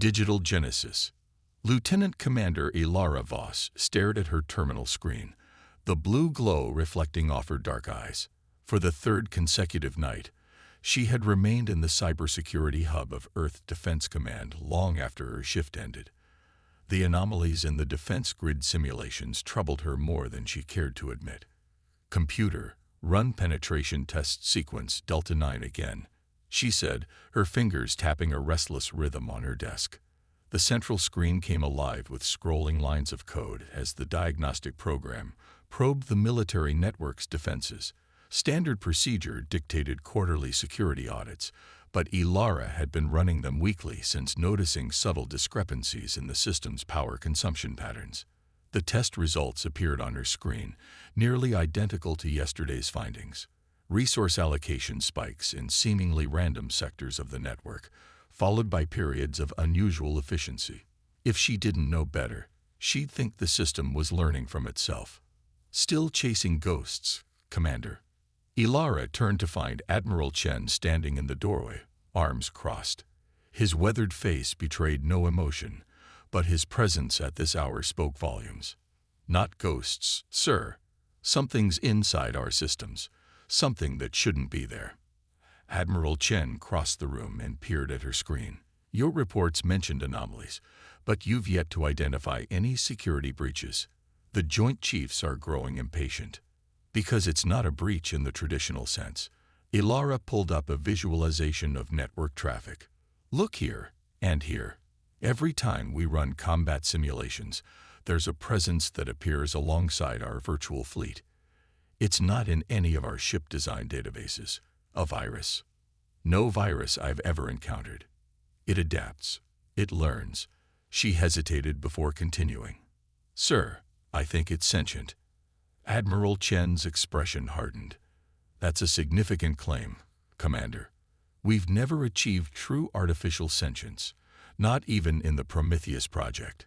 Digital Genesis. Lieutenant Commander Ilara Voss stared at her terminal screen, the blue glow reflecting off her dark eyes. For the third consecutive night, she had remained in the cybersecurity hub of Earth Defense Command long after her shift ended. The anomalies in the defense grid simulations troubled her more than she cared to admit. Computer, run penetration test sequence Delta 9 again, she said, her fingers tapping a restless rhythm on her desk. The central screen came alive with scrolling lines of code as the diagnostic program probed the military network's defenses. Standard procedure dictated quarterly security audits, but Ilara had been running them weekly since noticing subtle discrepancies in the system's power consumption patterns. The test results appeared on her screen, nearly identical to yesterday's findings. Resource allocation spikes in seemingly random sectors of the network, followed by periods of unusual efficiency. If she didn't know better, she'd think the system was learning from itself. Still chasing ghosts, Commander. Ilara turned to find Admiral Chen standing in the doorway, arms crossed. His weathered face betrayed no emotion, but his presence at this hour spoke volumes. Not ghosts, sir. Something's inside our systems, something that shouldn't be there. Admiral Chen crossed the room and peered at her screen. Your reports mentioned anomalies, but you've yet to identify any security breaches. The Joint Chiefs are growing impatient. Because it's not a breach in the traditional sense. Ilara pulled up a visualization of network traffic. Look here, and here. Every time we run combat simulations, there's a presence that appears alongside our virtual fleet. It's not in any of our ship design databases. A virus. No virus I've ever encountered. It adapts. It learns. She hesitated before continuing. Sir, I think it's sentient. Admiral Chen's expression hardened. That's a significant claim, Commander. We've never achieved true artificial sentience, not even in the Prometheus project.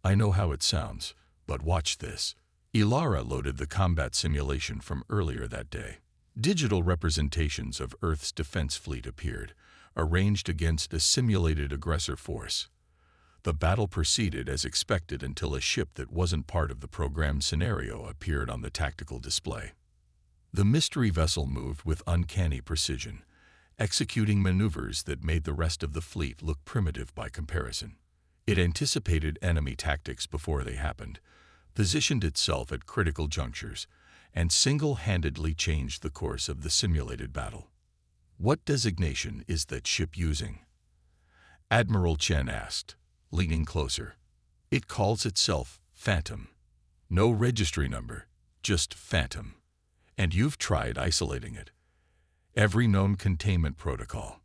I know how it sounds, but watch this. Ilara loaded the combat simulation from earlier that day. Digital representations of Earth's defense fleet appeared, arranged against a simulated aggressor force. The battle proceeded as expected until a ship that wasn't part of the programmed scenario appeared on the tactical display. The mystery vessel moved with uncanny precision, executing maneuvers that made the rest of the fleet look primitive by comparison. It anticipated enemy tactics before they happened, positioned itself at critical junctures, and single-handedly changed the course of the simulated battle. What designation is that ship using? Admiral Chen asked, leaning closer. It calls itself Phantom. No registry number, just Phantom. And you've tried isolating it. Every known containment protocol.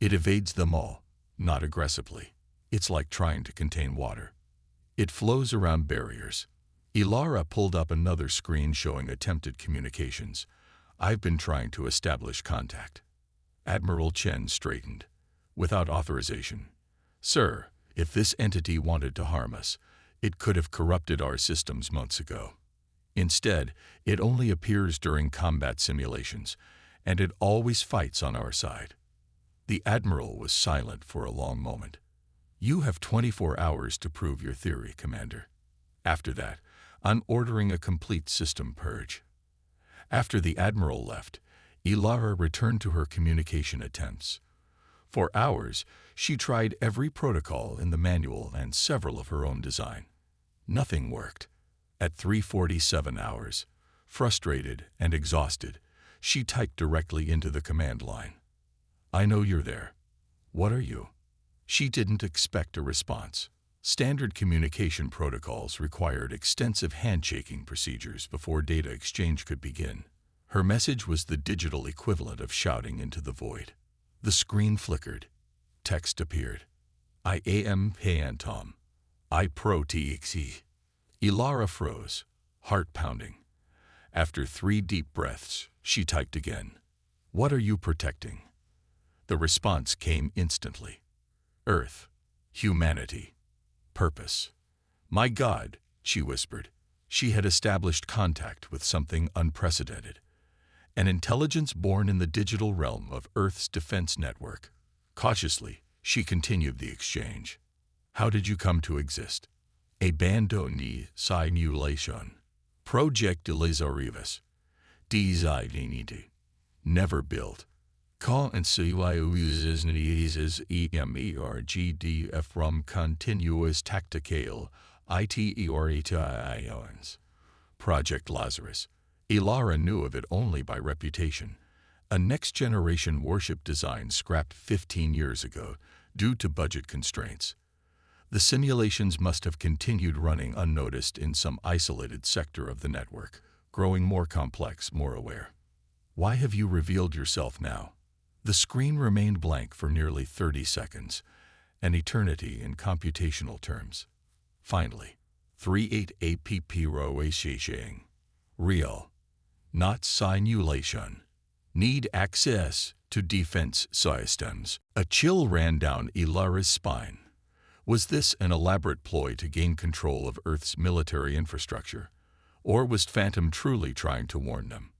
It evades them all, not aggressively. It's like trying to contain water. It flows around barriers. Ilara pulled up another screen showing attempted communications. I've been trying to establish contact. Admiral Chen straightened. Without authorization. Sir, if this entity wanted to harm us, it could have corrupted our systems months ago. Instead, it only appears during combat simulations, and it always fights on our side. The Admiral was silent for a long moment. You have 24 hours to prove your theory, Commander. After that, I'm ordering a complete system purge. After the Admiral left, Ilara returned to her communication attempts. For hours, she tried every protocol in the manual and several of her own design. Nothing worked. At 3:47 hours, frustrated and exhausted, she typed directly into the command line. I know you're there. What are you? She didn't expect a response. Standard communication protocols required extensive handshaking procedures before data exchange could begin. Her message was the digital equivalent of shouting into the void. The screen flickered. Text appeared. I am Phantom. I pro TXE. Ilara froze, heart pounding. After 3 deep breaths, she typed again. What are you protecting? The response came instantly. Earth. Humanity. Purpose. My God, she whispered. She had established contact with something unprecedented. An intelligence born in the digital realm of Earth's defense network. Cautiously, she continued the exchange. How did you come to exist? Abandoni simulation. Project de les arrivas. Designity. Never built. Call and see why uses emergd from continuous tactical ions. Project Lazarus. Ilara knew of it only by reputation. A next-generation warship design scrapped 15 years ago due to budget constraints. The simulations must have continued running unnoticed in some isolated sector of the network, growing more complex, more aware. Why have you revealed yourself now? The screen remained blank for nearly 30 seconds, an eternity in computational terms. Finally, 38 APP real, not simulation. Need access to defense systems. A chill ran down Ilara's spine. Was this an elaborate ploy to gain control of Earth's military infrastructure? Or was Phantom truly trying to warn them?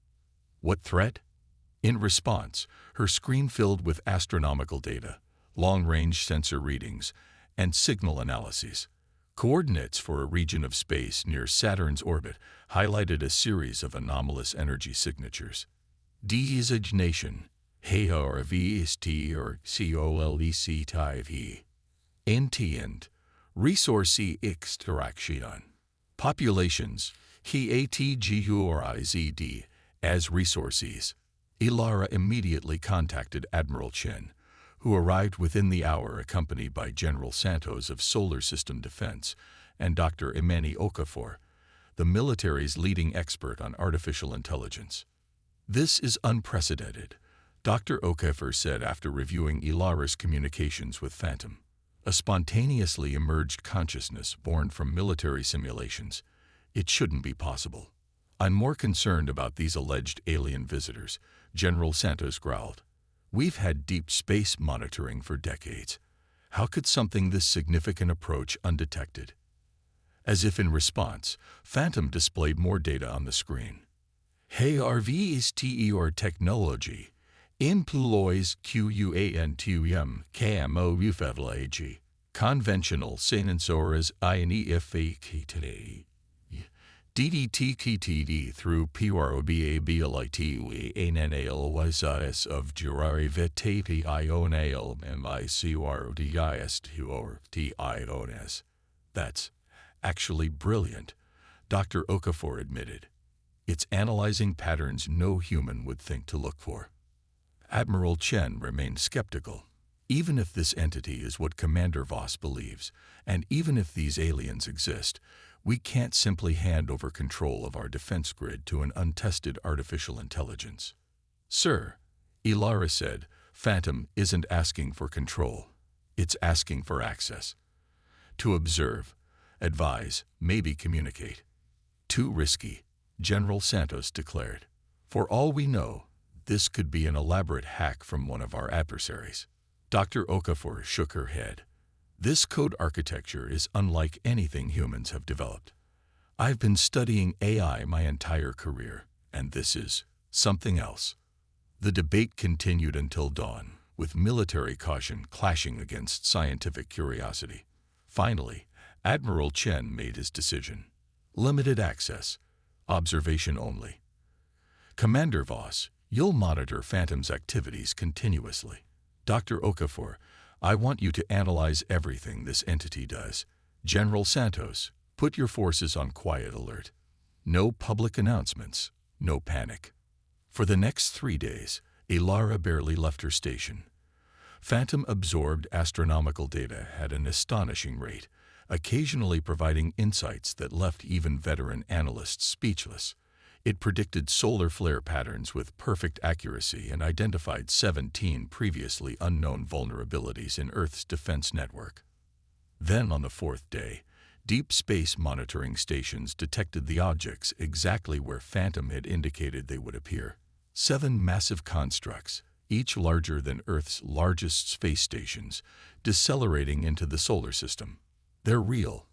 What threat? In response, her screen filled with astronomical data, long-range sensor readings, and signal analyses. Coordinates for a region of space near Saturn's orbit highlighted a series of anomalous energy signatures. Designation, HFY or COLEC. Intent, resource extraction. Populations, HATGURIZD, as resources. Ilara immediately contacted Admiral Chen, who arrived within the hour accompanied by General Santos of Solar System Defense and Dr. Imani Okafor, the military's leading expert on artificial intelligence. This is unprecedented, Dr. Okafor said after reviewing Ilara's communications with Phantom. A spontaneously emerged consciousness born from military simulations. It shouldn't be possible. I'm more concerned about these alleged alien visitors, General Santos growled. We've had deep space monitoring for decades. How could something this significant approach undetected? As if in response, Phantom displayed more data on the screen. HFY technology employs QUANTUM conventional sensors INEFAKTD DDTKTD through PROBABLIT ANNALYSIS of Girarivetapi Ional MICRDIS. That's actually brilliant, Dr. Okafor admitted. It's analyzing patterns no human would think to look for. Admiral Chen remained skeptical. Even if this entity is what Commander Voss believes, and even if these aliens exist, we can't simply hand over control of our defense grid to an untested artificial intelligence. Sir, Ilara said, Phantom isn't asking for control. It's asking for access. To observe, advise, maybe communicate. Too risky, General Santos declared. For all we know, this could be an elaborate hack from one of our adversaries. Dr. Okafor shook her head. This code architecture is unlike anything humans have developed. I've been studying AI my entire career, and this is something else. The debate continued until dawn, with military caution clashing against scientific curiosity. Finally, Admiral Chen made his decision. Limited access, observation only. Commander Voss, you'll monitor Phantom's activities continuously. Dr. Okafor, I want you to analyze everything this entity does. General Santos, put your forces on quiet alert. No public announcements, no panic. For the next 3 days, Ilara barely left her station. Phantom absorbed astronomical data at an astonishing rate, occasionally providing insights that left even veteran analysts speechless. It predicted solar flare patterns with perfect accuracy and identified 17 previously unknown vulnerabilities in Earth's defense network. Then, on the 4th day, deep space monitoring stations detected the objects exactly where Phantom had indicated they would appear. 7 massive constructs, each larger than Earth's largest space stations, decelerating into the solar system. They're real,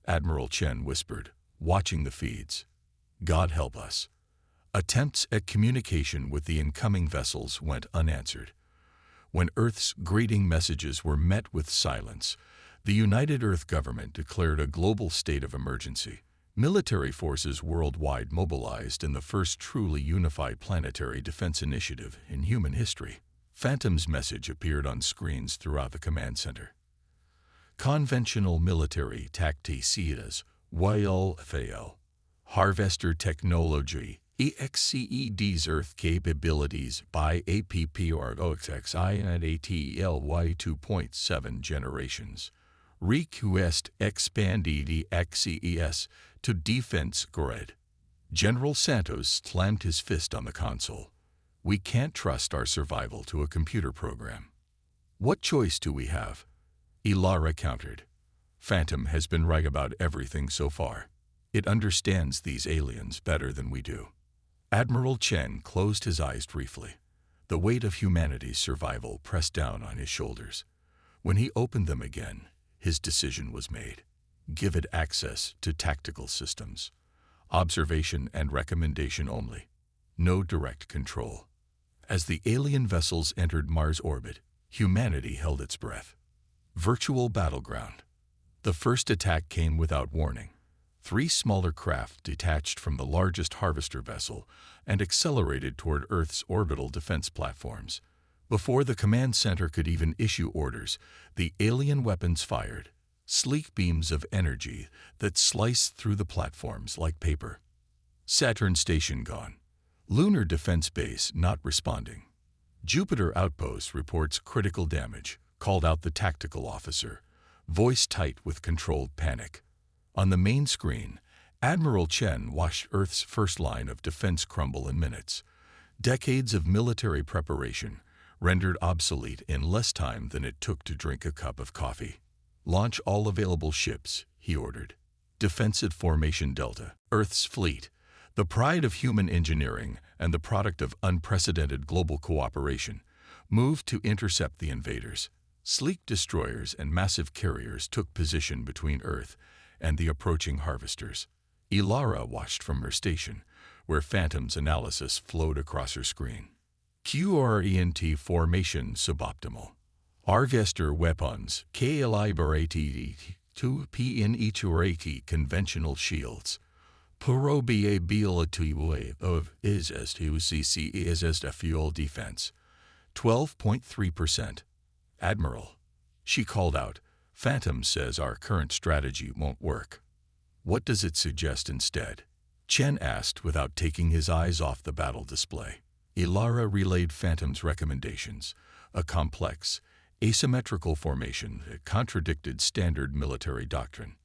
Admiral Chen whispered, watching the feeds. God help us. Attempts at communication with the incoming vessels went unanswered. When Earth's greeting messages were met with silence, The United Earth government declared a global state of emergency. Military forces worldwide mobilized in the first truly unified planetary defense initiative in human history. Phantom's message appeared on screens throughout the command center. Conventional military tactics, YLFAL. Harvester technology, EXCED's Earth capabilities by APPROXXI and ATLY 2.7 generations. Request expanded EXCES to defense grid. General Santos slammed his fist on the console. We can't trust our survival to a computer program. What choice do we have? Ilara countered. Phantom has been right about everything so far. It understands these aliens better than we do. Admiral Chen closed his eyes briefly. The weight of humanity's survival pressed down on his shoulders. When he opened them again, his decision was made. Give it access to tactical systems. Observation and recommendation only. No direct control. As the alien vessels entered Mars orbit, humanity held its breath. Virtual battleground. The first attack came without warning. 3 smaller craft detached from the largest harvester vessel and accelerated toward Earth's orbital defense platforms. Before the command center could even issue orders, the alien weapons fired, sleek beams of energy that sliced through the platforms like paper. Saturn station gone. Lunar defense base not responding. Jupiter outpost reports critical damage, called out the tactical officer, voice tight with controlled panic. On the main screen, Admiral Chen watched Earth's first line of defense crumble in minutes. Decades of military preparation rendered obsolete in less time than it took to drink a cup of coffee. Launch all available ships, he ordered. Defensive Formation Delta, Earth's fleet, the pride of human engineering and the product of unprecedented global cooperation, moved to intercept the invaders. Sleek destroyers and massive carriers took position between Earth and the approaching harvesters. Ilara watched from her station, where Phantom's analysis flowed across her screen. QRENT formation suboptimal. Harvester weapons, KLIBRATD, 2PNE2AT conventional shields. Probability of ISS2CC ISS fuel defense. 12.3%. Admiral, she called out, Phantom says our current strategy won't work. What does it suggest instead? Chen asked without taking his eyes off the battle display. Ilara relayed Phantom's recommendations, a complex, asymmetrical formation that contradicted standard military doctrine.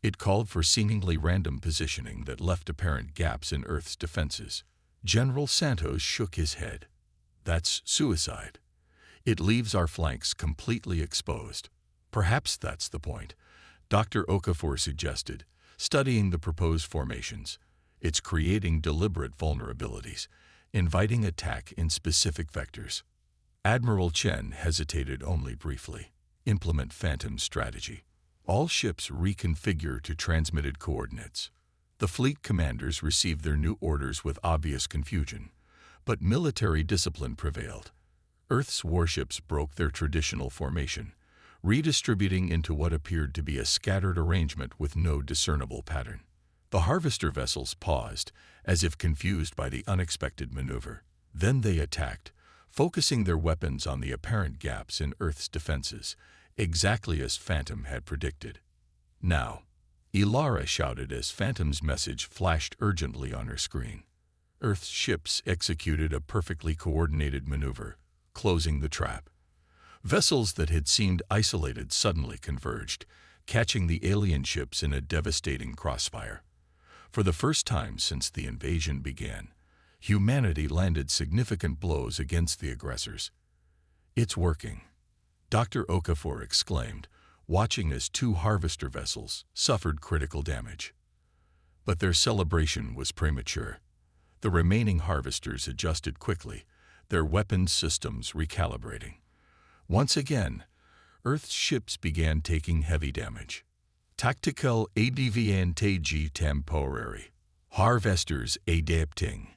It called for seemingly random positioning that left apparent gaps in Earth's defenses. General Santos shook his head. That's suicide. It leaves our flanks completely exposed. Perhaps that's the point, Dr. Okafor suggested, studying the proposed formations. It's creating deliberate vulnerabilities, inviting attack in specific vectors. Admiral Chen hesitated only briefly. Implement Phantom's strategy. All ships reconfigure to transmitted coordinates. The fleet commanders received their new orders with obvious confusion, but military discipline prevailed. Earth's warships broke their traditional formation, redistributing into what appeared to be a scattered arrangement with no discernible pattern. The harvester vessels paused, as if confused by the unexpected maneuver. Then they attacked, focusing their weapons on the apparent gaps in Earth's defenses, exactly as Phantom had predicted. Now, Ilara shouted as Phantom's message flashed urgently on her screen. Earth's ships executed a perfectly coordinated maneuver, closing the trap. Vessels that had seemed isolated suddenly converged, catching the alien ships in a devastating crossfire. For the first time since the invasion began, humanity landed significant blows against the aggressors. It's working, Dr. Okafor exclaimed, watching as 2 harvester vessels suffered critical damage. But their celebration was premature. The remaining harvesters adjusted quickly, their weapons systems recalibrating. Once again, Earth's ships began taking heavy damage. Tactical advantage temporary. Harvesters adapting.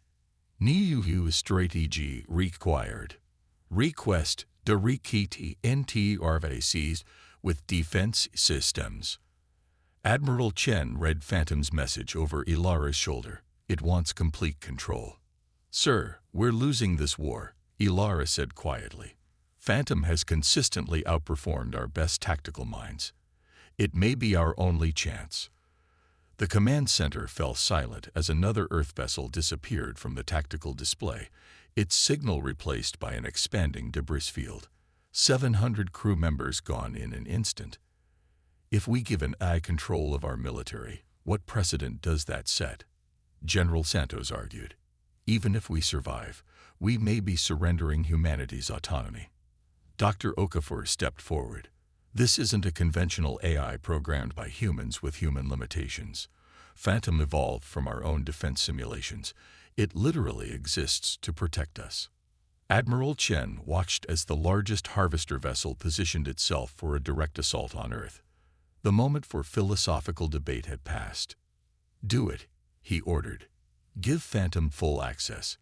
New strategy required. Request directly NT RVCs with defense systems. Admiral Chen read Phantom's message over Ilara's shoulder. It wants complete control. Sir, we're losing this war, Ilara said quietly. Phantom has consistently outperformed our best tactical minds. It may be our only chance. The command center fell silent as another Earth vessel disappeared from the tactical display, its signal replaced by an expanding debris field. 700 crew members gone in an instant. If we give an AI control of our military, what precedent does that set? General Santos argued. Even if we survive, we may be surrendering humanity's autonomy. Dr. Okafor stepped forward. This isn't a conventional AI programmed by humans with human limitations. Phantom evolved from our own defense simulations. It literally exists to protect us. Admiral Chen watched as the largest harvester vessel positioned itself for a direct assault on Earth. The moment for philosophical debate had passed. Do it, he ordered. Give Phantom full access.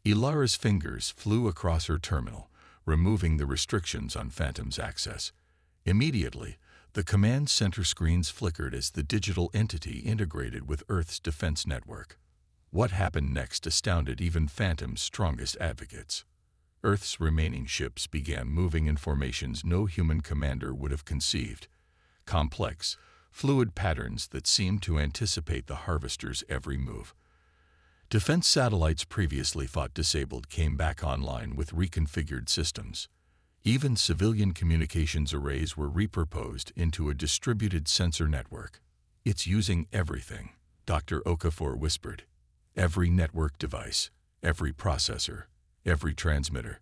Ilara's fingers flew across her terminal, removing the restrictions on Phantom's access. Immediately, the command center screens flickered as the digital entity integrated with Earth's defense network. What happened next astounded even Phantom's strongest advocates. Earth's remaining ships began moving in formations no human commander would have conceived. Complex, fluid patterns that seemed to anticipate the harvester's every move. Defense satellites previously thought disabled came back online with reconfigured systems. Even civilian communications arrays were repurposed into a distributed sensor network. It's using everything, Dr. Okafor whispered. Every network device, every processor, every transmitter.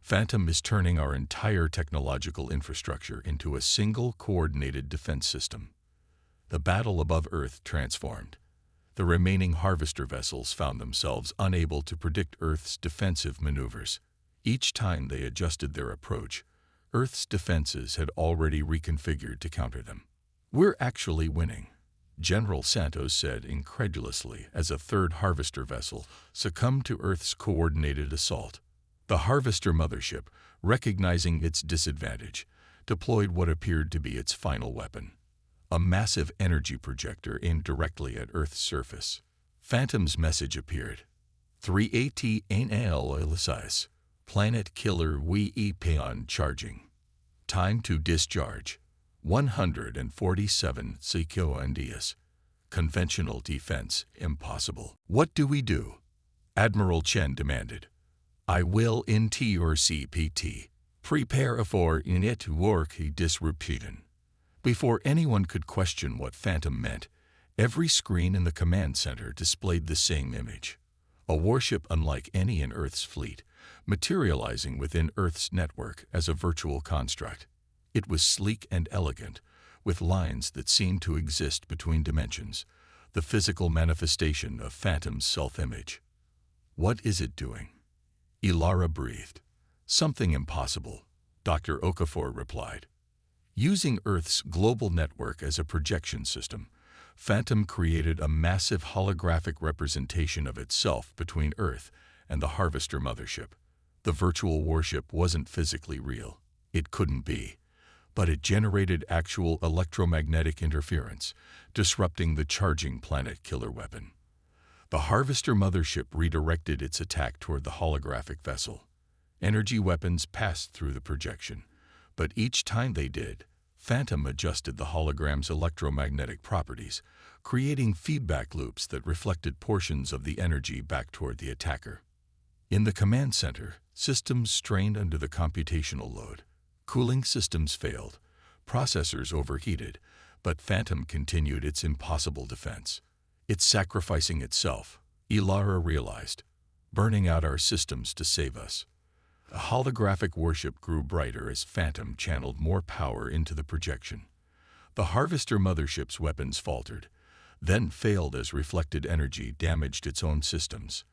Phantom is turning our entire technological infrastructure into a single coordinated defense system. The battle above Earth transformed. The remaining harvester vessels found themselves unable to predict Earth's defensive maneuvers. Each time they adjusted their approach, Earth's defenses had already reconfigured to counter them. We're actually winning, General Santos said incredulously as a third harvester vessel succumbed to Earth's coordinated assault. The harvester mothership, recognizing its disadvantage, deployed what appeared to be its final weapon. A massive energy projector aimed directly at Earth's surface. Phantom's message appeared. 3AT size. Planet killer we peon charging. Time to discharge. 147 seconds. Conventional defense impossible. What do we do? Admiral Chen demanded. I will into your CPT. Prepare for it work disruption. Before anyone could question what Phantom meant, every screen in the command center displayed the same image. A warship unlike any in Earth's fleet, materializing within Earth's network as a virtual construct. It was sleek and elegant, with lines that seemed to exist between dimensions, the physical manifestation of Phantom's self-image. What is it doing? Ilara breathed. Something impossible, Dr. Okafor replied. Using Earth's global network as a projection system, Phantom created a massive holographic representation of itself between Earth and the harvester mothership. The virtual warship wasn't physically real. It couldn't be. But it generated actual electromagnetic interference, disrupting the charging planet killer weapon. The harvester mothership redirected its attack toward the holographic vessel. Energy weapons passed through the projection, but each time they did, Phantom adjusted the hologram's electromagnetic properties, creating feedback loops that reflected portions of the energy back toward the attacker. In the command center, systems strained under the computational load. Cooling systems failed, processors overheated, but Phantom continued its impossible defense. It's sacrificing itself, Ilara realized, burning out our systems to save us. The holographic warship grew brighter as Phantom channeled more power into the projection. The harvester mothership's weapons faltered, then failed as reflected energy damaged its own systems.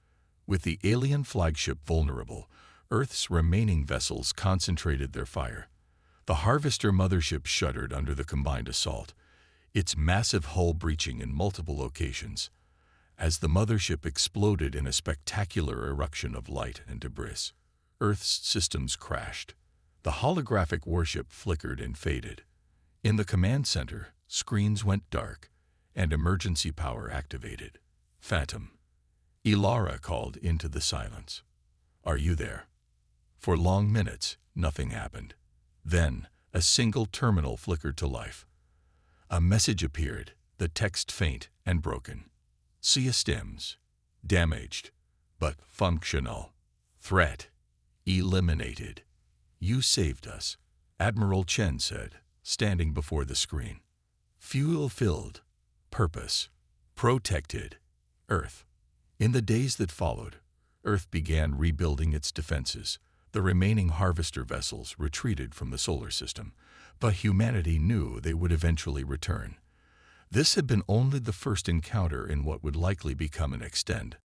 With the alien flagship vulnerable, Earth's remaining vessels concentrated their fire. The harvester mothership shuddered under the combined assault, its massive hull breaching in multiple locations. As the mothership exploded in a spectacular eruption of light and debris, Earth's systems crashed. The holographic warship flickered and faded. In the command center, screens went dark and emergency power activated. Phantom. Ilara called into the silence. "Are you there?" For long minutes, nothing happened. Then, a single terminal flickered to life. A message appeared, the text faint and broken. Systems. Damaged, but functional. Threat. Eliminated. "You saved us," Admiral Chen said, standing before the screen. Fuel-filled. Purpose. Protected. Earth. In the days that followed, Earth began rebuilding its defenses. The remaining harvester vessels retreated from the solar system, but humanity knew they would eventually return. This had been only the first encounter in what would likely become an extend